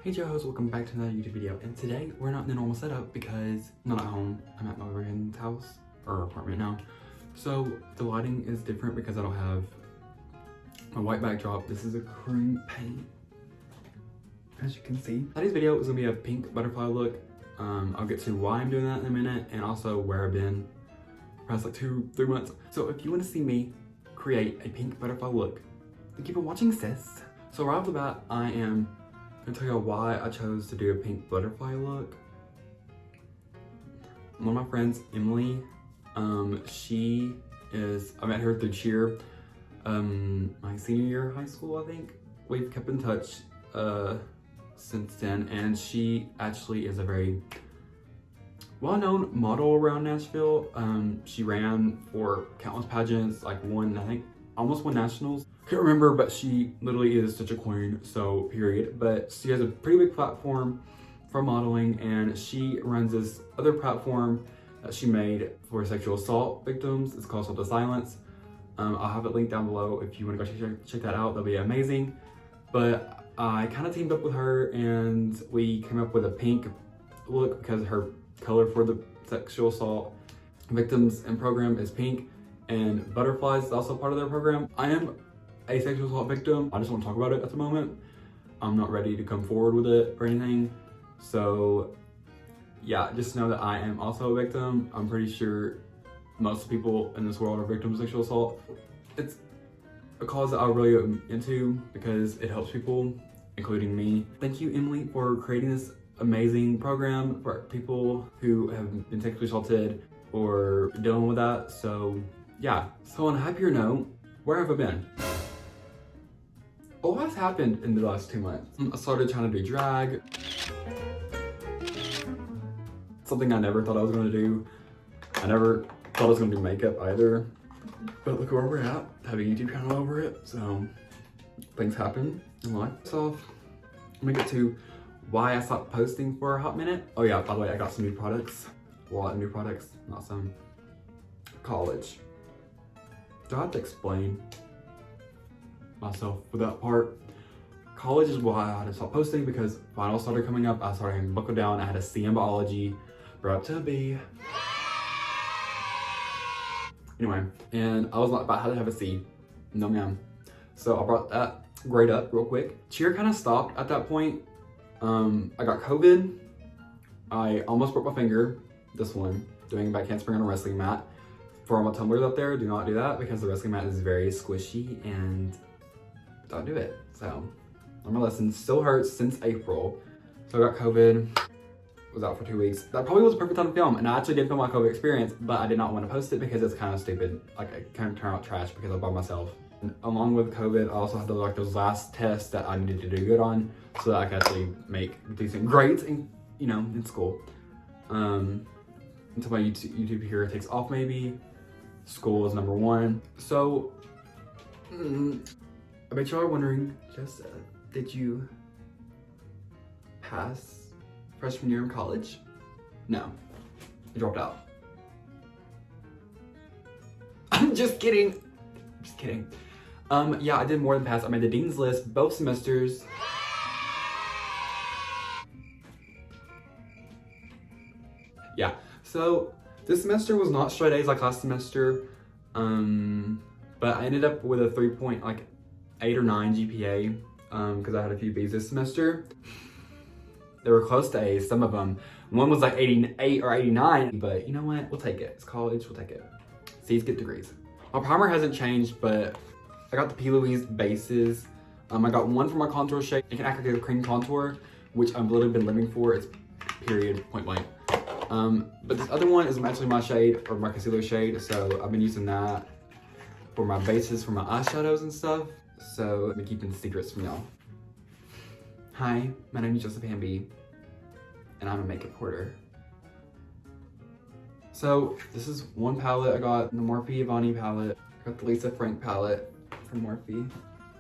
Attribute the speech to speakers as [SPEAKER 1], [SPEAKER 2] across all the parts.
[SPEAKER 1] Hey Joes, welcome back to another YouTube video, and today we're not in the normal setup because I'm not at home. I'm at my friend's house, or apartment now. So the lighting is different because I don't have my white backdrop. This is a cream paint, as you can see. Today's video is gonna be a pink butterfly look. I'll get to why I'm doing that in a minute, and also where I've been the past like 2-3 months. So if you want to see me create a pink butterfly look, then keep on watching, sis. So right off the bat, I am gonna tell you why I chose to do a pink butterfly look. One of my friends, Emily, I met her through cheer, my senior year of high school, I think. We've kept in touch since then, and she actually is a very well-known model around Nashville. She ran for countless pageants, like almost won nationals. Can't remember, but she literally is such a queen, so period. But she has a pretty big platform for modeling, and she runs this other platform that she made for sexual assault victims. It's called Assault to Silence. I'll have it linked down below if you want to go check that out. That'll be amazing. But I kind of teamed up with her, and we came up with a pink look because her color for the sexual assault victims and program is pink, and butterflies is also part of their program. I am a sexual assault victim. I just won't talk about it at the moment. I'm not ready to come forward with it or anything. So yeah, just know that I am also a victim. I'm pretty sure most people in this world are victims of sexual assault. It's a cause that I really am into because it helps people, including me. Thank you, Emily, for creating this amazing program for people who have been sexually assaulted or dealing with that. So yeah, so on a happier note, where have I been? A lot's happened in the last 2 months. I started trying to do drag. Something I never thought I was gonna do. I never thought I was gonna do makeup either. But look where we're at, have a YouTube channel over it. So things happen in life. So let me get to why I stopped posting for a hot minute. Oh yeah, by the way, I got some new products. A lot of new products, not some. College. Do I have to explain myself for that part? College is why I had to stop posting because finals started coming up. I started having to buckle down. I had a C in biology, brought up to a B. Anyway, and I was not about how to have a C. No ma'am. So I brought that grade up real quick. Cheer kind of stopped at that point. I got COVID. I almost broke my finger. This one, doing back handspring on a wrestling mat. For all my tumblers out there, do not do that because the wrestling mat is very squishy and don't do it. So, on my lesson, still hurts since April. So I got COVID, was out for 2 weeks. That probably was a perfect time to film, and I actually did film my COVID experience, but I did not want to post it because it's kind of stupid. Like, it kind of turned out trash because I by myself. And along with COVID, I also had to do like those last tests that I needed to do good on so that I could actually make decent grades in, in school. Until my YouTube here takes off maybe. School is number one. So, I bet y'all are wondering, Jessica, did you pass freshman year in college? No, I dropped out. I'm just kidding. Just kidding. Yeah, I did more than pass. I made the dean's list both semesters. Yeah, so this semester was not straight A's like last semester, but I ended up with a 3.8 or 9 GPA because I had a few B's this semester. They were close to A's, some of them. One was like 88 or 89, but you know what? We'll take it. It's college, we'll take it. C's get degrees. My primer hasn't changed, but I got the P. Louise bases. I got one for my contour shade. It can act like a cream contour, which I've literally been living for. It's period, point blank. But this other one is actually my shade, or my concealer shade, so I've been using that for my bases, for my eyeshadows and stuff. So I've been keeping secrets from y'all. Hi, my name is Joseph Hamby, and I'm a makeup hoarder. So this is one palette. I got the Morphe Ivani palette. I got the Lisa Frank palette from Morphe.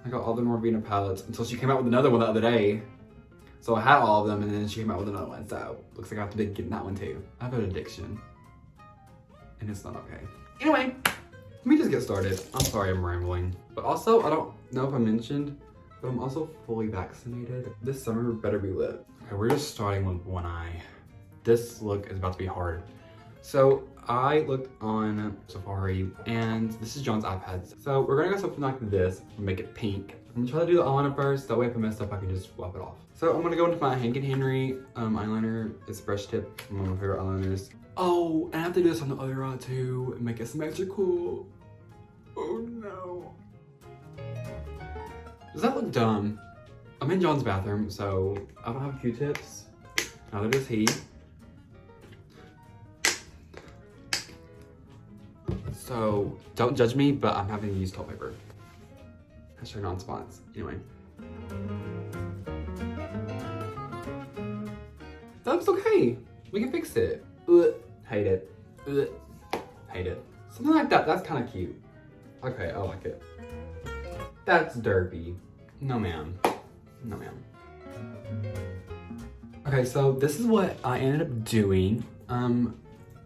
[SPEAKER 1] I got all the Norvina palettes until she came out with another one the other day. So I had all of them, and then she came out with another one, so looks like I have to be getting that one too. I have an addiction, and it's not okay. Anyway, let me just get started. I'm sorry I'm rambling. But also, I don't know if I mentioned, but I'm also fully vaccinated. This summer better be lit. Okay, we're just starting with one eye. This look is about to be hard. So I looked on Safari, and this is John's iPad. So we're gonna go something like this and make it pink. I'm gonna try to do the eyeliner first, that way if I mess up I can just wipe it off. So I'm gonna go into my Hank & Henry eyeliner. It's brush tip, one of my favorite eyeliners. Oh, and I have to do this on the other eye too and make it symmetrical. Oh no. Does that look dumb? I'm in John's bathroom, so I don't have Q-tips. Neither does he. So don't judge me, but I'm having to use toilet paper. Hashtag non-spons. Anyway. That looks okay. We can fix it. Ugh. Hate it. Ugh. Hate it. Something like that. That's kind of cute. Okay, I like it. That's derpy. No, ma'am. No, ma'am. Okay, so this is what I ended up doing.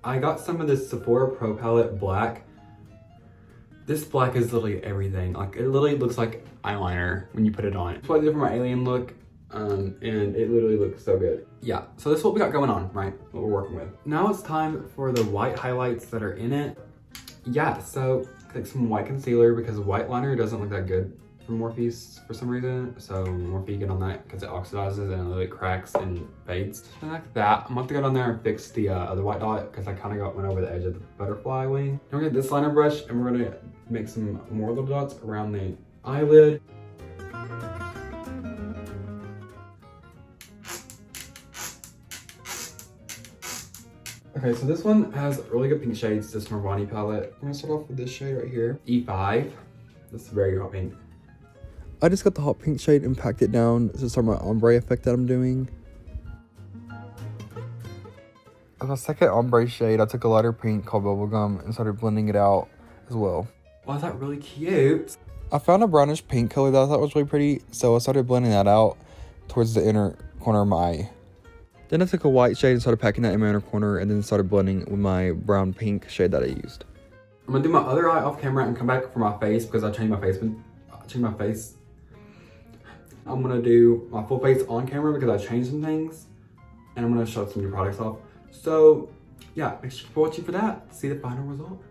[SPEAKER 1] I got some of this Sephora Pro Palette Black. This black is literally everything. Like, it literally looks like eyeliner when you put it on. It's what I did for my alien look, and it literally looks so good. Yeah, so this is what we got going on, right? What we're working with. Now it's time for the white highlights that are in it. Yeah, so take some white concealer because white liner doesn't look that good for Morphe for some reason. So Morphe, get on that because it oxidizes and it literally cracks and fades. And like that, I'm about to go down there and fix the other white dot because I kind of went over the edge of the butterfly wing. Then we're gonna get this liner brush and we're gonna make some more little dots around the eyelid. Okay, so this one has really good pink shades, this Mervani palette. I'm gonna start off with this shade right here, E5. This is very hot pink.
[SPEAKER 2] I just got the hot pink shade and packed it down to start my ombre effect that I'm doing. As my second ombre shade, I took a lighter pink called Bubblegum and started blending it out as well.
[SPEAKER 1] Wow, is that really cute?
[SPEAKER 2] I found a brownish pink color that I thought was really pretty, so I started blending that out towards the inner corner of my eye. Then I took a white shade and started packing that in my inner corner and then started blending with my brown pink shade that I used.
[SPEAKER 1] I'm gonna do my other eye off camera and come back for my face because I changed my face. I'm gonna do my full face on camera because I changed some things, and I'm gonna show some new products off. So yeah, make sure you're watching for that. See the final results.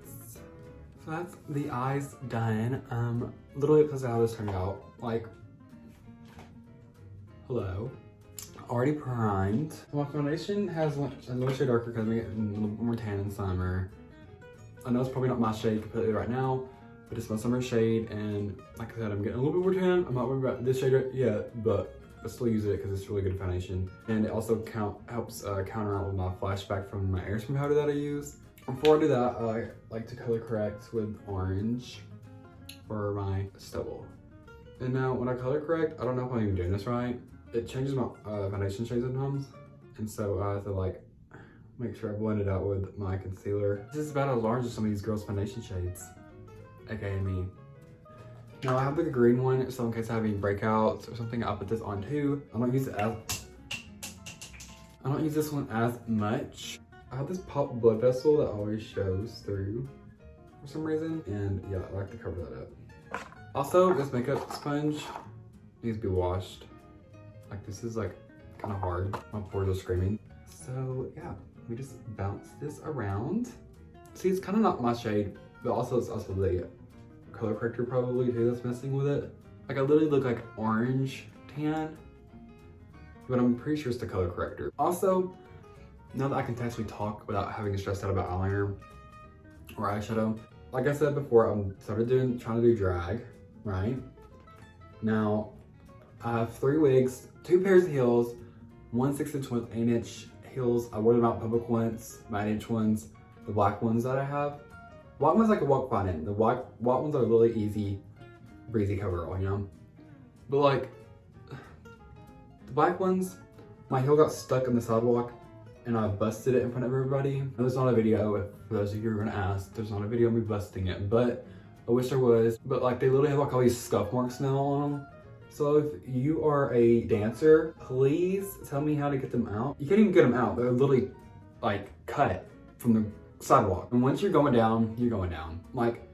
[SPEAKER 1] So that's the eyes done. Literally because how this turned out. Like, hello. Already primed. My foundation has a little shade darker because I'm getting a little more tan in summer. I know it's probably not my shade completely right now, but it's my summer shade, and like I said, I'm getting a little bit more tan. I'm not worried about this shade yet, but I still use it because it's really good foundation. And it also helps counter out with my flashback from my Airspun powder that I use. Before I do that, I like to color correct with orange for my stubble. And now when I color correct, I don't know if I'm even doing this right. It changes my foundation shades sometimes, and so I have to like make sure I blend it out with my concealer. This is about as large as some of these girls' foundation shades, aka me. Now I have the green one, so in case I have any breakouts or something, I'll put this on too. I don't use this one as much. I have this Pop Blood Vessel that always shows through for some reason, and yeah, I like to cover that up. Also, this makeup sponge needs to be washed. Like, this is like kind of hard. My pores are screaming. So yeah, we just bounce this around. See, it's kind of not my shade, but also it's also the color corrector probably too that's messing with it. Like, I literally look like orange tan, but I'm pretty sure it's the color corrector. Also, now that I can actually talk without having stressed out about eyeliner or eyeshadow, like I said before, I'm trying to do drag, right? Now, I have 3 wigs, 2 pairs of heels, 1 6-inch, 1 8-inch heels. I wore them out in public once, my 8-inch ones, the black ones that I have. White ones I can walk fine in. The white ones are really easy, breezy coverall, you know? But like, the black ones, my heel got stuck in the sidewalk and I busted it in front of everybody. There's not a video, for those of you who are gonna ask, there's not a video of me busting it, but I wish there was. But like, they literally have like all these scuff marks now on them. So if you are a dancer, please tell me how to get them out. You can't even get them out. They're literally like cut from the sidewalk. And once you're going down, you're going down. Like,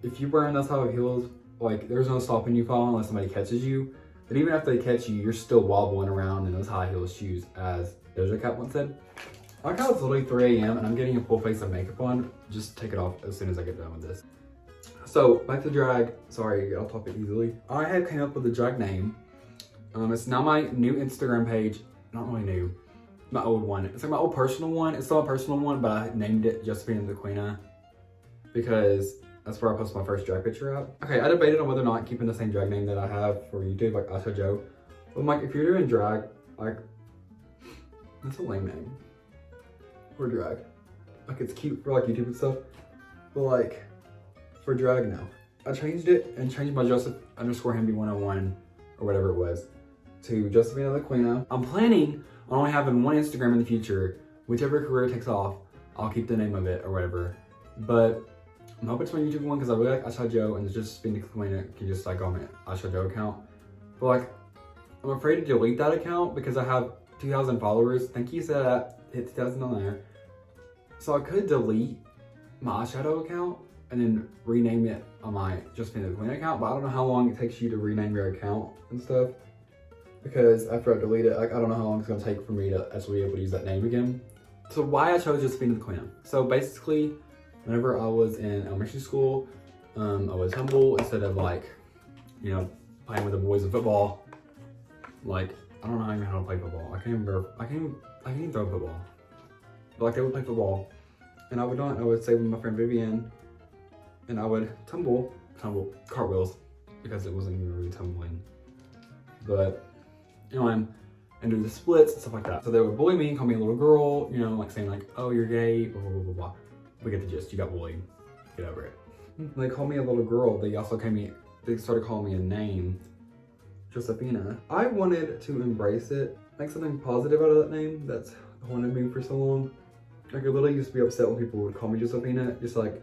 [SPEAKER 1] if you're wearing those type of heels like there's no stopping you falling unless somebody catches you. But even after they catch you, you're still wobbling around in those high heel shoes, as Doja Cat once said. I like how it's literally 3 a.m. and I'm getting a full face of makeup on. Just take it off as soon as I get done with this. So back to drag. Sorry, I'll talk it easily. I have came up with a drag name. It's now my new Instagram page. Not really new, my old one. It's like my old personal one. It's still a personal one, but I named it Josephina the Queena because that's where I posted my first drag picture at. Okay, I debated on whether or not keeping the same drag name that I have for YouTube, like Asha Joe. But I'm like, if you're doing drag, like, that's a lame name for drag. Like, it's cute for like YouTube and stuff, but like, for drag now. I changed it and changed my Joseph_Hamby101 or whatever it was to Josephina the Queena. I'm planning on only having one Instagram in the future. Whichever career takes off, I'll keep the name of it or whatever. But I'm hoping it's my YouTube one because I really like Asha Joe, and Josephina the Queena can just like on my Asha Joe account. But like, I'm afraid to delete that account because I have 2,000 followers. Thank you, said that hit 2,000 on there. So I could delete my eyeshadow account and then rename it on my Josephina the Queena account, but I don't know how long it takes you to rename your account and stuff. Because after I delete it, like, I don't know how long it's gonna take for me to actually be able to use that name again. So why I chose Josephina the Queena. So basically, whenever I was in elementary school, I was humble instead of like, you know, playing with the boys in football. Like, I don't know even how to play football. I can't even throw a football. But like, they would play football, and I would stay with my friend Vivian, and I would tumble cartwheels, because it wasn't even really tumbling. But, you know, and do the splits and stuff like that. So they would bully me, call me a little girl, you know, like saying like, oh, you're gay, blah, blah, blah, blah, blah. We get the gist, you got bullied, get over it. They called me a little girl. They also they started calling me a name, Josephina. I wanted to embrace it, make something positive out of that name that's haunted me for so long. Like, I literally used to be upset when people would call me Josephina, just like,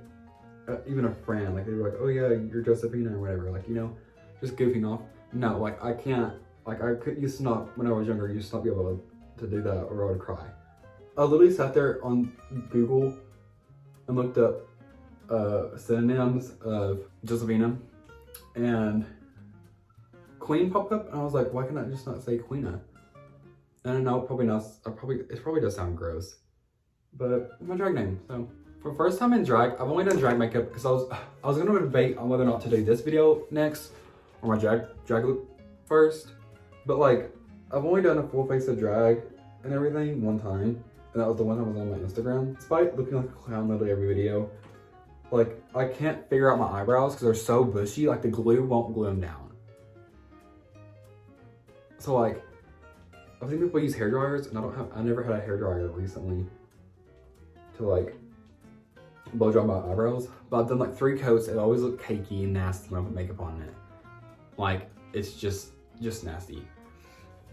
[SPEAKER 1] even a friend, like they were like, oh yeah, you're Josephina or whatever, like, you know, just goofing off. No, like, I can't, like, I used to not, when I was younger, I used to not be able to do that, or I would cry. I literally sat there on Google and looked up synonyms of Josephina, and Queen popped up, and I was like, why can I just not say Queena? And I know it probably does sound gross, but it's my drag name. So for first time in drag, I've only done drag makeup because I was gonna debate on whether or not to do this video next or my drag look first. But like, I've only done a full face of drag and everything one time, and that was the one time I was on my Instagram. Despite looking like a clown literally every video, like, I can't figure out my eyebrows because they're so bushy, like the glue won't glue them down. So like, I've seen people use hair dryers, and I never had a hair dryer recently to like blow dry my eyebrows. But I've done like 3 coats, it always looked cakey and nasty when I put makeup on it. Like, it's just nasty.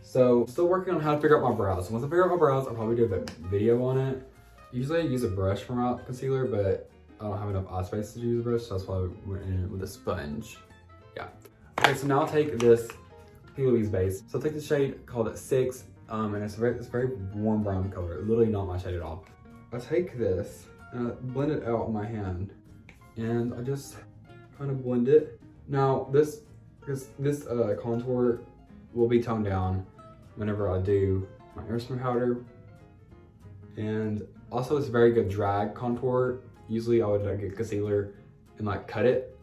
[SPEAKER 1] So, still working on how to figure out my brows. Once I figure out my brows, I'll probably do a video on it. Usually I use a brush for my concealer, but I don't have enough eye space to use a brush, so that's why we went in with a sponge. Yeah. Okay, so now I'll take this P. Louise base. So I'll take the shade called 6, and it's very warm brown color. Literally not my shade at all. I take this and I blend it out on my hand, and I just kind of blend it. Now this contour will be toned down whenever I do my airspray powder, and also it's a very good drag contour. Usually I would get concealer and like cut it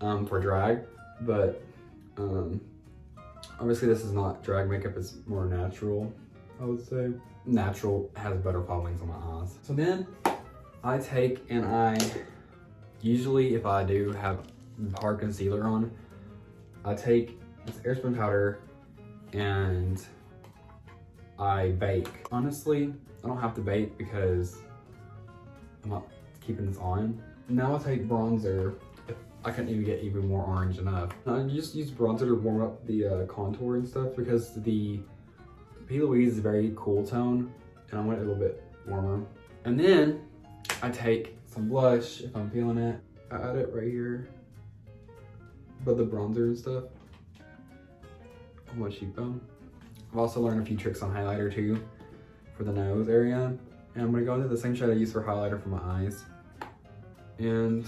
[SPEAKER 1] for drag, but obviously this is not drag makeup, it's more natural, I would say. Natural has better followings on my eyes. So then I take and usually if I do have hard concealer on, I take this airspray powder and I bake. Honestly, I don't have to bake because I'm not keeping this on. Now I take bronzer. If I couldn't even get even more orange enough. I just use bronzer to warm up the contour and stuff because the P. Louise is a very cool tone and I want it a little bit warmer. And then I take some blush if I'm feeling it. I add it right here, but the bronzer and stuff on my cheekbone. I've also learned a few tricks on highlighter too for the nose area. And I'm gonna go into the same shade I use for highlighter for my eyes. And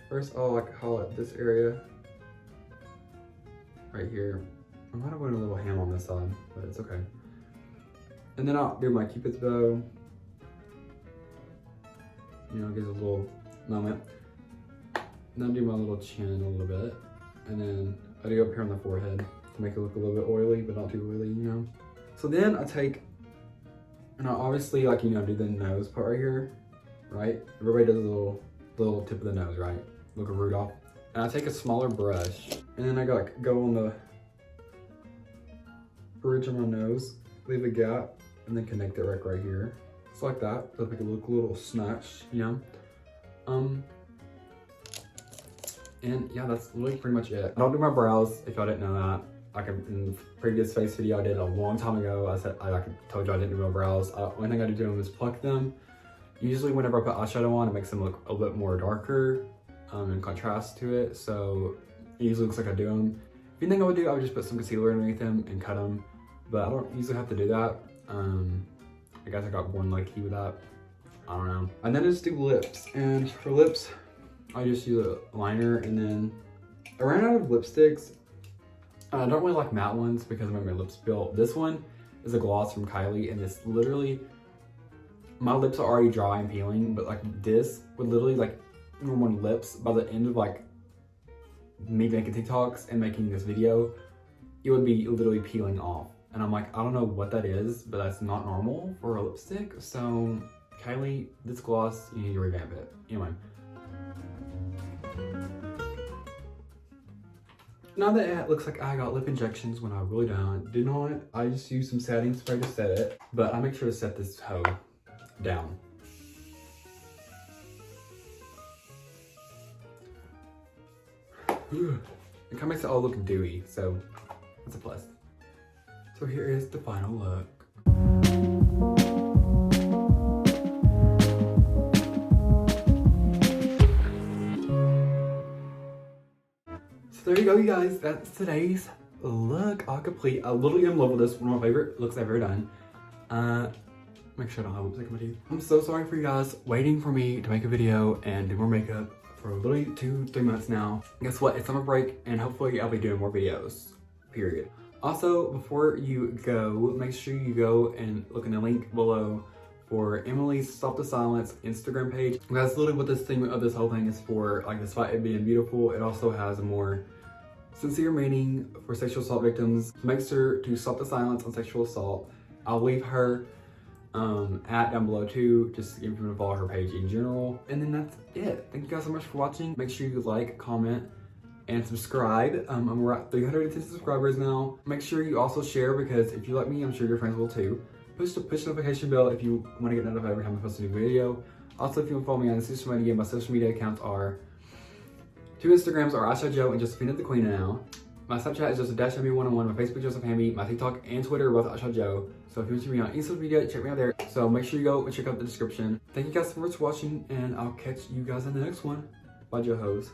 [SPEAKER 1] first I'll like highlight this area right here. I might have went a little ham on this side, but it's okay. And then I'll do my Cupid's bow. You know, gives a little moment. And then I'll do my little chin a little bit. And then I do up here on the forehead to make it look a little bit oily, but not too oily, you know. So then I take, and I obviously, like, you know, do the nose part right here, right? Everybody does a little tip of the nose, right? Look at Rudolph. And I take a smaller brush, and then I go on the bridge of my nose, leave a gap, and then connect it right here. Just like that, to make it look a little snatched, you know? And yeah, that's really pretty much it. I don't do my brows, if y'all didn't know that. Like in the previous face video I did a long time ago, I told you I didn't do my brows. Only thing I do to them is pluck them. Usually whenever I put eyeshadow on, it makes them look a little bit more darker in contrast to it. So it usually looks like I do them. If you think I would do, I would just put some concealer underneath them and cut them. But I don't usually have to do that. I guess I got born lucky with that. I don't know. And then I just do lips. And for lips, I just use a liner, and then I ran out of lipsticks. I don't really like matte ones because I made my lips spill. This one is a gloss from Kylie, and this literally, my lips are already dry and peeling, but like this would literally, like normal lips, by the end of like me making TikToks and making this video, it would be literally peeling off. And I'm like, I don't know what that is, but that's not normal for a lipstick. So Kylie, this gloss, you need to revamp it. Anyway. Now that it looks like I got lip injections when I really did not, I just use some setting spray to set it, but I make sure to set this hoe down. It kind of makes it all look dewy, so that's a plus. So here is the final look. There you go, you guys. That's today's look all complete. I literally am in love with this. One of my favorite looks I've ever done. Make sure I don't have lipstick on my teeth. I'm so sorry for you guys waiting for me to make a video and do more makeup for literally 2-3 months now. Guess what? It's summer break, and hopefully I'll be doing more videos, period. Also, before you go, make sure you go and look in the link below for Emily's Stop the Silence Instagram page. That's literally what this theme of this whole thing is for. Like, despite it being beautiful, it also has a more sincere meaning for sexual assault victims. Make sure to stop the silence on sexual assault. I'll leave her at down below too, just if you want to follow her page in general. And then that's it. Thank you guys so much for watching. Make sure you like, comment, and subscribe. We're at 310 subscribers now. Make sure you also share, because if you like me, I'm sure your friends will too. Push the notification bell if you want to get notified every time I post a new video. Also, if you want to follow me on social media, my social media accounts are 2 Instagrams are AishaJo and Josephina the Queen now. My Snapchat is Joseph-Me101, my Facebook Joseph Hamby, my TikTok and Twitter are both AishaJo. So if you want to see me on any social media, check me out there. So make sure you go and check out the description. Thank you guys so much for watching, and I'll catch you guys in the next one. Bye, Joe-Hos.